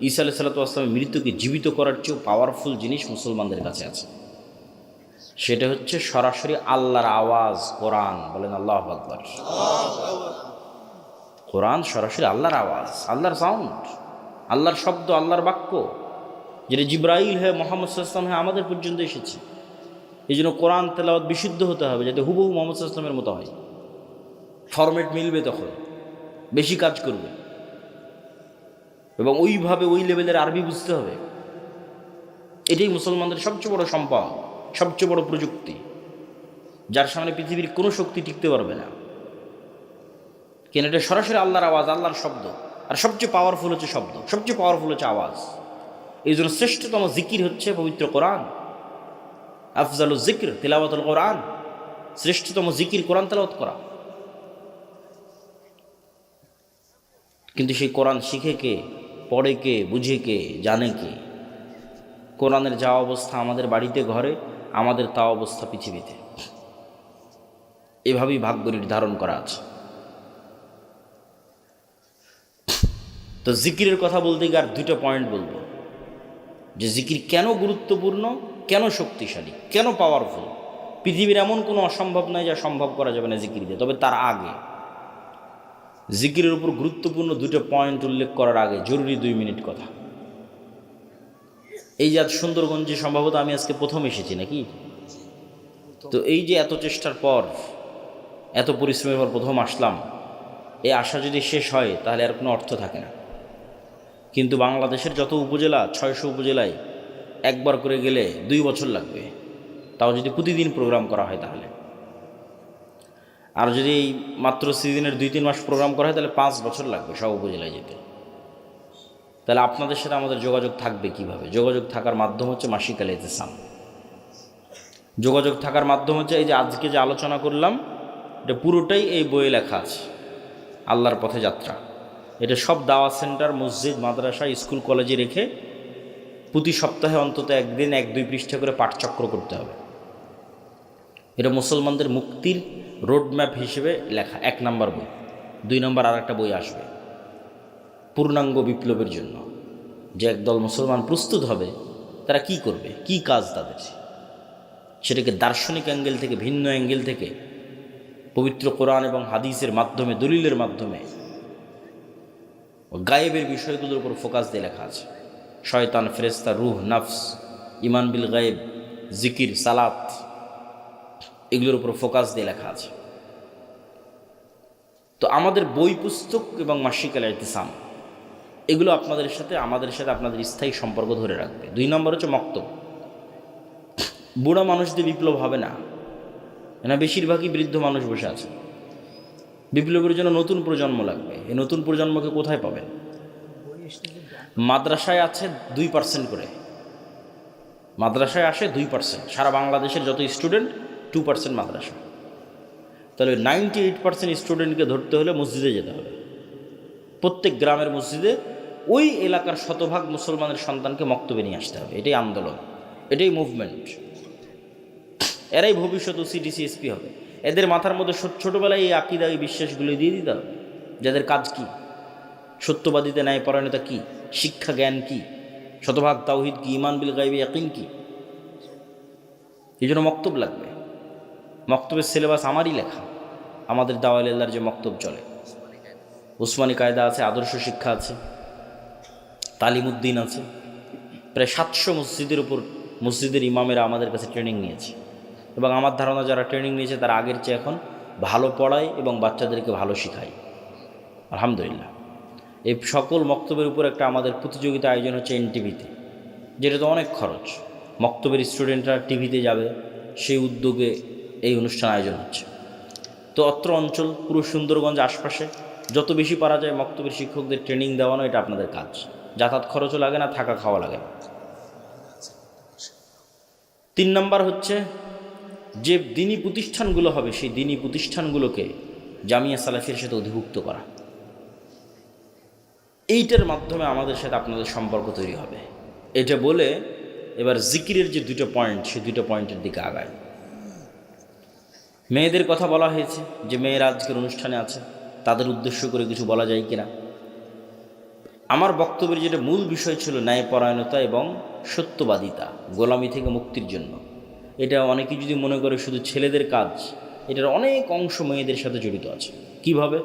ঈসা আলাইহিস সালামের মৃত্যুকে জীবিত করার চেয়েও পাওয়ারফুল জিনিস মুসলমানদের কাছে আছে। সেটা হচ্ছে সরাসরি আল্লাহর আওয়াজ, কোরআন। বলেন আল্লাহু আকবার। কোরআন সরাসরি আল্লাহর আওয়াজ, আল্লাহর সাউন্ড, আল্লাহর শব্দ, আল্লাহর বাক্য, যেটা জিব্রাইল হয়ে মুহাম্মদ সাল্লাল্লাহু আলাইহি ওয়াসাল্লাম হয়ে আমাদের পর্যন্ত এসেছে। এই জন্য কোরআন তেলাওয়াত বিশুদ্ধ হতে হবে, যাতে হুবহু মুহাম্মদ সাল্লাল্লাহু আলাইহি ওয়াসাল্লামের মতো হয়। ফরম্যাট মিলবে, তখন বেশি কাজ করবে, এবং ওইভাবে ওই লেভেলের আরবি বুঝতে হবে। এটাই মুসলমানদের সবচেয়ে বড় সম্পদ, সবচেয়ে বড় প্রযুক্তি, যার সামনে পৃথিবীর কোনো শক্তি টিকতে পারবে না। কেন? এটা সরাসরি আল্লাহর আওয়াজ, আল্লাহর শব্দ। আর সবচেয়ে পাওয়ারফুল হচ্ছে শব্দ, সবচেয়ে পাওয়ারফুল হচ্ছে আওয়াজ। এই জন্য শ্রেষ্ঠতম জিকির হচ্ছে পবিত্র কোরআন। আফজালু জিক্র তিলাওয়াতুল কোরআন, শ্রেষ্ঠতম জিকির কোরআন তেলাওয়াত করা। কিন্তু সেই কোরআন শিখে কে, পড়ে কে, বুঝে কে, জানে কে? কোরআনের যা অবস্থা আমাদের বাড়িতে ঘরে, আমাদের তা অবস্থা পৃথিবীতে। এভাবেই ভাগ্য নির্ধারণ করা আছে। তো জিকিরের কথা বলতে গিয়ে আর দুটো পয়েন্ট বলবো, যে জিকির কেন গুরুত্বপূর্ণ, কেন শক্তিশালী, কেন পাওয়ারফুল। পৃথিবীর এমন কোনো অসম্ভব নয় যা সম্ভব করা যাবে না জিকির দিয়ে। তবে তার আগে, জিকিরের উপর গুরুত্বপূর্ণ দুটো পয়েন্ট উল্লেখ করার আগে জরুরি 2 মিনিট কথা। এই যে আজ সুন্দরগঞ্জে সম্ভবত আমি আজকে প্রথম এসেছি নাকি? তো এই যে এত চেষ্টার পর, এত পরিশ্রমের পর প্রথম আসলাম, এই আশা যদি শেষ হয় তাহলে আর কোনো অর্থ থাকে না। কিন্তু বাংলাদেশের যত উপজেলা, 600 উপজেলায় একবার করে গেলে 2 বছর লাগবে, তাও যদি প্রতিদিন প্রোগ্রাম করা হয় তাহলে। আর যদি এই মাত্র সিজনের 2-3 মাস প্রোগ্রাম করা হয় তাহলে 5 বছর লাগবে সব উপজেলায় যেতে। তাহলে আপনাদের সাথে আমাদের যোগাযোগ থাকবে কিভাবে? যোগাযোগ থাকার মাধ্যম হচ্ছে মাসিক আল ইতিসাম। যোগাযোগ থাকার মাধ্যম হচ্ছে এই যে আজকে যে আলোচনা করলাম, এটা পুরোটাই এই বইয়ে লেখা আছে, আল্লাহর পথে যাত্রা। এটা সব দাওয়াত সেন্টার, মসজিদ, মাদ্রাসা, স্কুল, কলেজে রেখে প্রতি সপ্তাহে অন্তত একদিন 1-2 পৃষ্ঠা করে পাঠচক্র করতে হবে। এটা মুসলমানদের মুক্তির রোডম্যাপ হিসেবে লেখা 1 নম্বর বই। 2 নম্বর আর একটা বই আসবে পূর্ণাঙ্গ বিপ্লবের জন্য, যে একদল মুসলমান প্রস্তুত হবে, তারা কি করবে, কি কাজ তাদের, সেটাকে দার্শনিক অ্যাঙ্গেল থেকে, ভিন্ন অ্যাঙ্গেল থেকে, পবিত্র কোরআন এবং হাদিসের মাধ্যমে, দলিলের মাধ্যমে, গায়েবের বিষয়গুলোর উপর ফোকাস দিয়ে লেখা আছে। শয়তান, ফেরেশতা, রূহ, নফস, ইমান বিল গায়েব, জিকির, সালাত, এগুলোর উপর ফোকাস দিয়ে লেখা আছে। তো আমাদের বই পুস্তক এবং মাসিক আল ইতিসাম, এগুলো আপনাদের সাথে, আমাদের সাথে আপনাদের স্থায়ী সম্পর্ক ধরে রাখবে। 2 নম্বর হচ্ছে মক্তব। বুড়া মানুষদের বিপ্লব হবে না, না, বেশিরভাগই বৃদ্ধ মানুষ বসে আছে। বিপ্লবের জন্য নতুন প্রজন্ম লাগবে। এই নতুন প্রজন্মকে কোথায় পাবেন? মাদ্রাসায় আছে 2% করে, মাদ্রাসায় আসে 2%। সারা বাংলাদেশের যত স্টুডেন্ট, 2% মাদ্রাসা। তাহলে 98% স্টুডেন্টকে ধরতে হলে মসজিদে যেতে হবে। প্রত্যেক গ্রামের মসজিদে ওই এলাকার শতভাগ মুসলমানের সন্তানকে মক্তবে নিয়ে আসতে হবে। এটাই আন্দোলন, এটাই মুভমেন্ট। এরাই ভবিষ্যৎ ওসিডিসি এসপি হবে। এদের মাথার মধ্যে ছোটোবেলায় এই আকিদা, এই বিশ্বাসগুলো দিয়ে দিতে হবে। যাদের কাজ কি, সত্যবাদিতা, ন্যায় পরায়ণতা কি, শিক্ষা জ্ঞান কি, শতভাগ তাওহিদ কি, ইমান বিল গায়বি ইয়াকিন কি। এই জন্য মক্তব লাগবে। মক্তবের সিলেবাস আমারই লেখা। আমাদের দাওয়াল আল্লাহর যে মক্তব চলে, উসমানী কায়দা আছে, আদর্শ শিক্ষা আছে, তালিমুদ্দিন আছে, প্রায় 700 মসজিদের উপর মসজিদের ইমামেরা আমাদের কাছে ট্রেনিং নিয়েছে, এবং আমার ধারণা যারা ট্রেনিং নিয়েছে তারা আগের চেয়ে এখন ভালো পড়ায় এবং বাচ্চাদেরকে ভালো শেখায়, আলহামদুলিল্লাহ। এই সকল মক্তবের উপর একটা আমাদের প্রতিযোগিতা আয়োজন হচ্ছে এনটিভিতে, যেটা তো অনেক খরচ। মক্তবের স্টুডেন্টরা টিভিতে যাবে, সেই উদ্যোগে এই অনুষ্ঠান আয়োজন হচ্ছে। তো অত্র অঞ্চল পুরো সুন্দরগঞ্জ আশপাশে যত বেশি পারা যায় মক্তবের শিক্ষকদের ট্রেনিং দেওয়ানো, এটা আপনাদের কাজ। যাতায়াত খরচও লাগে না, থাকা খাওয়া লাগে না। 3 নম্বর হচ্ছে যে দিনী প্রতিষ্ঠানগুলো হবে সেই দিনী প্রতিষ্ঠানগুলোকে জামিয়া সালাফির সাথে অধিভুক্ত করা। এইটার মাধ্যমে আমাদের সাথে আপনাদের সম্পর্ক তৈরি হবে। এটা বলে এবার জিকিরের যে 2টা পয়েন্ট, সেই 2টা পয়েন্টের দিকে আগায়। মেয়েদের কথা বলা হয়েছে যে মেয়েরা আজকের অনুষ্ঠানে আছে, তাদের উদ্দেশ্য করে কিছু বলা যায় কিনা। আমার বক্তব্যের যেটা মূল বিষয় ছিল ন্যায়পরায়ণতা এবং সত্যবাদিতা, গোলামি থেকে মুক্তির জন্য। এটা অনেকে যদি মনে করে শুধু ছেলেদের কাজ, এটার অনেক অংশ মেয়েদের সাথে জড়িত আছে। কিভাবে?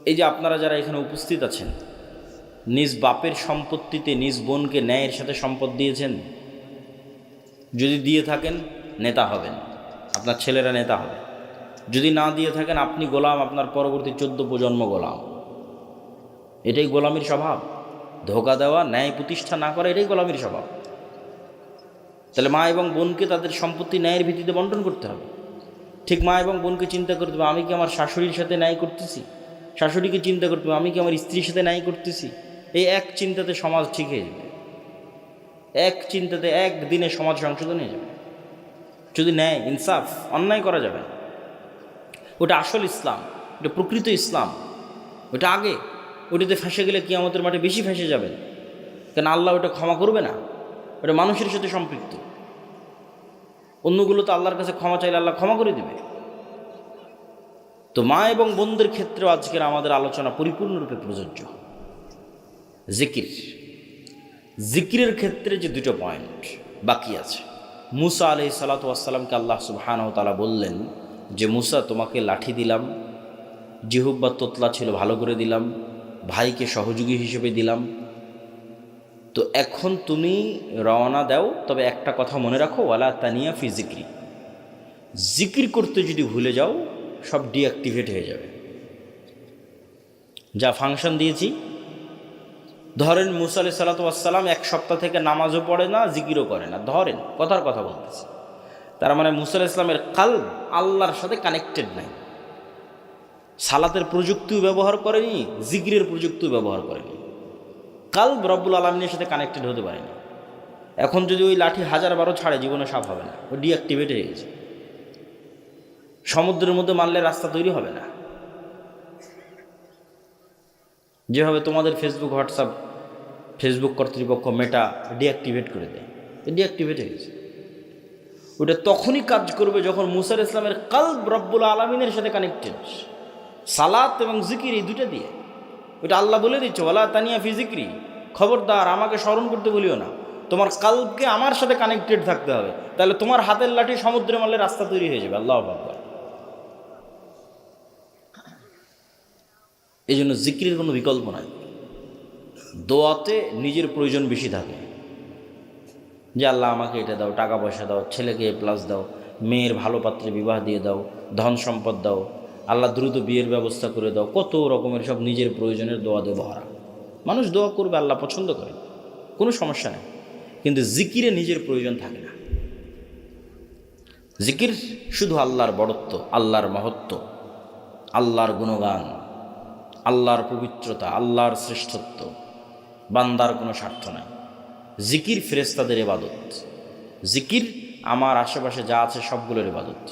এই যে আপনারা যারা এখানে উপস্থিত আছেন, নিজ বাপের সম্পত্তিতে নিজ বোনকে ন্যায়ের সাথে সম্পদ দিয়েছেন? যদি দিয়ে থাকেন নেতা হবেন, আপনার ছেলেরা নেতা হবে। যদি না দিয়ে থাকেন আপনি গোলাম, আপনার পরবর্তী 14 প্রজন্ম গোলাম। এটাই গোলামির স্বভাব। ধোকা দেওয়া, ন্যায় প্রতিষ্ঠা না করা, এটাই গোলামির স্বভাব। তাহলে মা এবং বোনকে তাদের সম্পত্তি ন্যায়ের ভিত্তিতে বন্টন করতে হবে। ঠিক মা এবং বোনকে চিন্তা করতে হবে, আমি কি আমার শাশুড়ির সাথে ন্যায় করতেছি? শাশুড়িকে চিন্তা করতে হবে, আমি কি আমার স্ত্রীর সাথে ন্যায় করতেছি? এই এক চিন্তাতে সমাজ ঠিক হয়ে যাবে। এক চিন্তাতে একদিনে সমাজ সংশোধন হয়ে যাবে। যদি ন্যায় ইনসাফ, অন্যায় করা যাবে না। ওটা আসল ইসলাম, ওটা প্রকৃত ইসলাম। ওটা আগে, ওটাতে ফেঁসে গেলে কিয়ামতের মাঠে বেশি ফেঁসে যাবেন, কেন আল্লাহ ওটা ক্ষমা করবে না। ওটা মানুষের সাথে সম্পৃক্ত। অন্যগুলো তো আল্লাহর কাছে ক্ষমা চাইলে আল্লাহ ক্ষমা করে দেবে। তো মা এবং বোনদের ক্ষেত্রেও আজকের আমাদের আলোচনা পরিপূর্ণরূপে প্রযোজ্য। জিকিরের ক্ষেত্রে যে 2টা পয়েন্ট বাকি আছে। মুসা আলাইহিস সালাতু ওয়াস সালামকে আল্লাহ সুবহানাহু ওয়া তাআলা বললেন যে মুসা, তোমাকে লাঠি দিলাম, জিহ্বা তোতলা ছিল ভালো করে দিলাম, ভাইকে সহযোগী হিসেবে দিলাম, তো এখন তুমি রওনা দাও। তবে একটা কথা মনে রাখো, ওয়ালা তানিয়া ফি জিক্রি, জিকির করতে যদি ভুলে যাও সব ডিঅ্যাক্টিভেট হয়ে যাবে। যা ফাংশন দিয়েছি, ধরেন মুসা আলাইহিস সালাতু ওয়াস সালাম 1 সপ্তাহ থেকে নামাজও পড়ে না, জিকিরও করে না, ধরেন কথার কথা বলতেছে। তার মানে মুসা আলাইহিস সালামের কালব আল্লাহর সাথে কানেক্টেড নাই। সালাতের প্রযুক্তিও ব্যবহার করেনি, জিকিরের প্রযুক্তিও ব্যবহার করেনি, কালব রব্বুল আলামিনের সাথে কানেক্টেড হতে পারেনি। এখন যদি ওই লাঠি 1000 ছাড়ে জীবনে সাফ হবে না, ও ডিঅ্যাক্টিভেট হয়ে গেছে। সমুদ্রের মধ্যে মারলে রাস্তা তৈরি হবে না। যেভাবে তোমাদের ফেসবুক কর্তৃপক্ষ মেটা ডিঅ্যাক্টিভেট করে দেয়, ডিঅ্যাক্টিভেট হয়ে গেছে। ওটা তখনই কাজ করবে যখন মুসা আলাইহিস সালামের কালব রব্বুল আলামিনের সাথে কানেক্টেড। সালাত এবং জিকির এই 2টা দিয়ে। ওটা আল্লাহ বলে দিচ্ছে, ওয়ালা তানিয়া ফি জিক্রি, খবরদার আমাকে স্মরণ করতে বলিও না, তোমার কালবকে আমার সাথে কানেক্টেড থাকতে হবে। তাহলে তোমার হাতের লাঠি সমুদ্রে মারলে রাস্তা তৈরি হয়ে যাবে। আল্লাহু আকবার। এই জন্য জিকিরের কোনো বিকল্প নাই। দোয়াতে নিজের প্রয়োজন বেশি থাকে, যে আল্লাহ আমাকে এটা দাও, টাকা পয়সা দাও, ছেলেকে প্লাস দাও, মেয়ের ভালো পাত্রে বিবাহ দিয়ে দাও, ধন সম্পদ দাও, আল্লাহ দ্রুত বিয়ের ব্যবস্থা করে দাও, কত রকমের সব নিজের প্রয়োজনের দোয়া দিয়ে ভরা। মানুষ দোয়া করবে, আল্লাহ পছন্দ করে, কোনো সমস্যা নেই। কিন্তু জিকিরে নিজের প্রয়োজন থাকে না। জিকির শুধু আল্লাহর বড়ত্ব, আল্লাহর মহত্ব, আল্লাহর গুণগান, আল্লাহর পবিত্রতা, আল্লাহর শ্রেষ্ঠত্ব, বান্দার কোনো স্বার্থ নাই। জিকির ফেরেশতাদের ইবাদত, জিকির আমার আশেপাশে যা আছে সবগুলোর ইবাদত।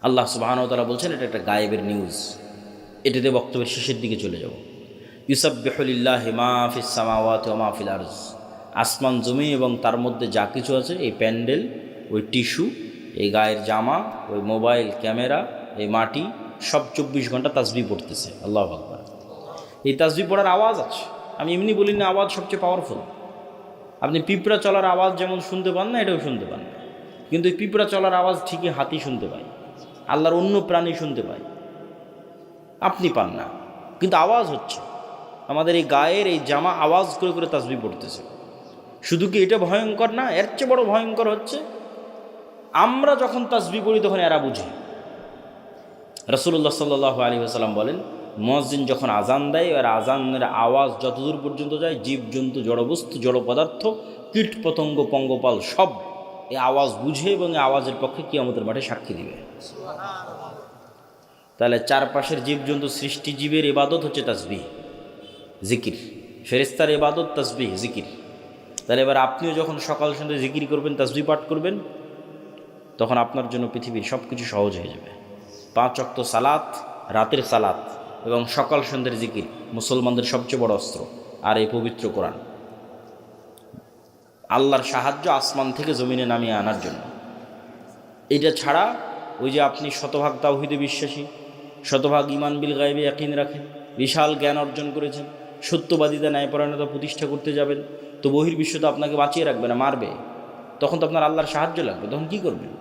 আল্লাহ সুবহানাহু ওয়া তাআলা বলছেন, এটা একটা গায়েবের নিউজ। এটাতে বক্তব্যের শেষের দিকে চলে যাব। ইউসাব্বিহু লিল্লাহি মা ফিস সামাওয়াতি ওয়া মা ফিল আরজ, আসমান জমি এবং তার মধ্যে যা কিছু আছে, এই প্যান্ডেল, ওই টিস্যু, এই গায়ের জামা, ওই মোবাইল ক্যামেরা, এই মাটি, সব 24 ঘন্টা তাসবিহ পড়তেছে। আল্লাহু আকবার। এই তাসবিহ পড়ার আওয়াজ আছে, আমি এমনি বলি না, আওয়াজ সবচেয়ে পাওয়ারফুল। আপনি পিঁপড়া চলার আওয়াজ যেমন শুনতে পান না, এটাও শুনতে পান না, কিন্তু এই পিঁপড়া চলার আওয়াজ ঠিকই হাতি শুনতে পায়, আল্লাহর অন্য প্রাণী শুনতে পায়, আপনি পান না, কিন্তু আওয়াজ হচ্ছে। আমাদের এই গায়ের এই জামা আওয়াজ করে করে তাসবিহ পড়তেছে। শুধু কি এটা ভয়ঙ্কর না, এর চেয়ে বড় ভয়ঙ্কর হচ্ছে আমরা যখন তাসবিহ পড়ি তখন এরা বুঝে। রাসূলুল্লাহ সাল্লাল্লাহু আলাইহি ওয়াসাল্লাম বলেন, মুয়াজ্জিন যখন আজান দেয় আর আজানের আওয়াজ যতদূর পর্যন্ত যায়, জীবজন্তু, জড়বস্তু, জড় পদার্থ, কীট পতঙ্গ, পঙ্গপাল সব এই আওয়াজ বুঝে এবং এই আওয়াজের পক্ষে কিয়ামতের মাঠে সাক্ষী দিবে। তাহলে চারপাশের জীবজন্তু, সৃষ্টিজীবের ইবাদত হচ্ছে তাসবিহ, জিকির। ফেরেশতার ইবাদত তাসবিহ, জিকির। তাহলে এবার আপনিও যখন সকাল সন্ধ্যা জিকির করবেন, তাসবিহ পাঠ করবেন, তখন আপনার জন্য পৃথিবীর সব কিছু সহজ হয়ে যাবে। 5 ওয়াক্ত সালাত, রাতের সালাত এবং সকাল সন্ধ্যের জিকির মুসলমানদের সবচেয়ে বড় অস্ত্র। আর এই পবিত্র কোরআন আল্লাহর সাহায্য আসমান থেকে জমিনে নামিয়ে আনার জন্য। এটা ছাড়া ওই যে আপনি শতভাগ তাওহীদে বিশ্বাসী, শতভাগ ঈমান বিল গায়বে ইয়াকিন রাখেন, বিশাল জ্ঞান অর্জন করেছেন, সত্যবাদিতা, ন্যায়পরায়ণতা প্রতিষ্ঠা করতে যাবেন, তো বহির্বিশ্ব তো আপনাকে বাঁচিয়ে রাখবে না, মারবে। তখন তো আপনার আল্লাহর সাহায্য লাগবে, তখন কী করবেন?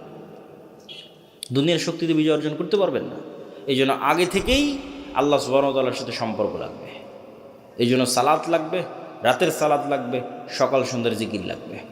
দুনিয়ার শক্তিতে বিজয় অর্জন করতে পারবেন না। এই জন্য আগে থেকেই আল্লাহ সুবহানাহু ওয়া তাআলার সাথে সম্পর্ক লাগবে। এই জন্য সালাত লাগবে, রাতের সালাত লাগবে, সকাল সন্ধ্যার জিকির লাগবে।